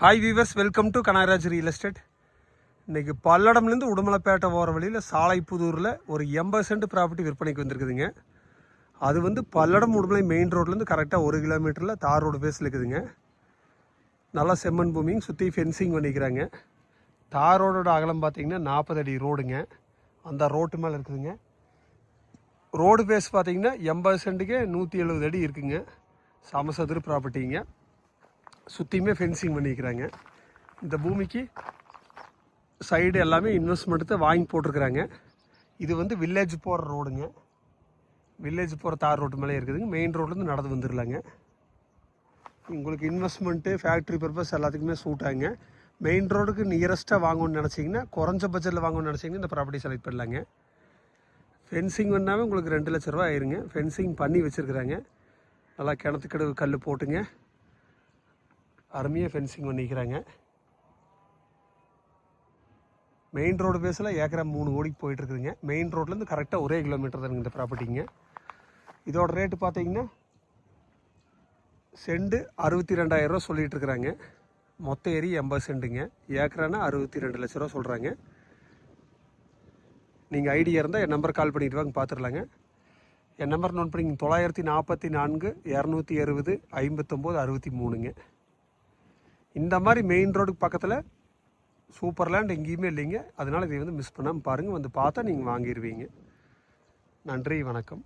Hi viewers, welcome to Kanagaraj real estate. இன்றைக்கி பல்லடம்லேருந்து உடுமலைப்பேட்டை போகிற வழியில் சாலைப்புதூரில் ஒரு 80 சென்ட் ப்ராப்பர்ட்டி விற்பனைக்கு வந்திருக்குதுங்க. அது வந்து பல்லடம் உடுமலை மெயின் ரோட்லேருந்து கரெக்டாக 1 கிலோமீட்டரில் தார் ரோடு பேஸில் இருக்குதுங்க. நல்லா செம்மண் பூமிங்க, சுற்றி ஃபென்சிங் பண்ணிக்கிறாங்க. தார் ரோடோட அகலம் பார்த்திங்கன்னா 40 அடி ரோடுங்க. அந்த ரோட்டு மேலே இருக்குதுங்க. ரோடு பேஸ் பார்த்திங்கன்னா 80 சென்ட்டுக்கு 170 அடி இருக்குங்க. சமசதுர ப்ராப்பர்ட்டிங்க. சுற்றியுமே ஃபென்சிங் பண்ணிக்கிறாங்க. இந்த பூமிக்கு சைடு எல்லாமே இன்வெஸ்ட்மெண்ட்டு வாங்கி போட்டிருக்கிறாங்க. இது வந்து வில்லேஜ் போகிற ரோடுங்க. வில்லேஜ் போகிற தார் ரோட்டு மேலே இருக்குதுங்க. மெயின் ரோட்லேருந்து நடந்து வந்துடலாங்க. உங்களுக்கு இன்வெஸ்ட்மெண்ட்டு, ஃபேக்ட்ரி பர்பஸ் எல்லாத்துக்குமே சூட் ஆகுங்க. மெயின் ரோடுக்கு நியரஸ்ட்டாக வாங்கணும்னு நினச்சிங்கன்னா, குறைஞ்ச பட்ஜெட்டில் வாங்கணும்னு நினச்சிங்கன்னா இந்த ப்ராப்பர்ட்டி செலக்ட் பண்ணலாங்க. ஃபென்சிங் பண்ணாமல் உங்களுக்கு 2 லட்ச ரூபா ஆயிருங்க. ஃபென்சிங் பண்ணி வச்சுருக்குறாங்க. நல்லா கிணத்துக்கடு கல் போட்டுங்க, அருமையாக ஃபென்சிங் பண்ணிக்கிறாங்க. மெயின் ரோடு பேஸில் ஏக்கரா 3 கோடிக்கு போயிட்டுருக்குதுங்க. மெயின் ரோட்லேருந்து கரெக்டாக 1 கிலோமீட்டர் தானுங்க இந்த ப்ராப்பர்ட்டிங்க. இதோட ரேட்டு பார்த்தீங்கன்னா செண்டு 62,000 ரூபா சொல்லிகிட்டு இருக்கிறாங்க. மொத்த ஏரி 80 சென்ட்டுங்க. ஏக்கரானா 62 லட்ச ரூபா சொல்கிறாங்க. நீங்கள் ஐடியா இருந்தால் என் நம்பர் கால் பண்ணிவிட்டு வாங்க, பார்த்துடலாங்க. என் நம்பர் நோட் பண்ணிங்க, 944 260 59 63ங்க. இந்த மாதிரி மெயின் ரோடுக்கு பக்கத்தில் சூப்பர் லேண்ட் எங்கேயுமே இல்லைங்க. அதனால் இதை வந்து மிஸ் பண்ணாமல் பாருங்கள். வந்து பார்த்தா நீங்கள் வாங்கிடுவீங்க. நன்றி, வணக்கம்.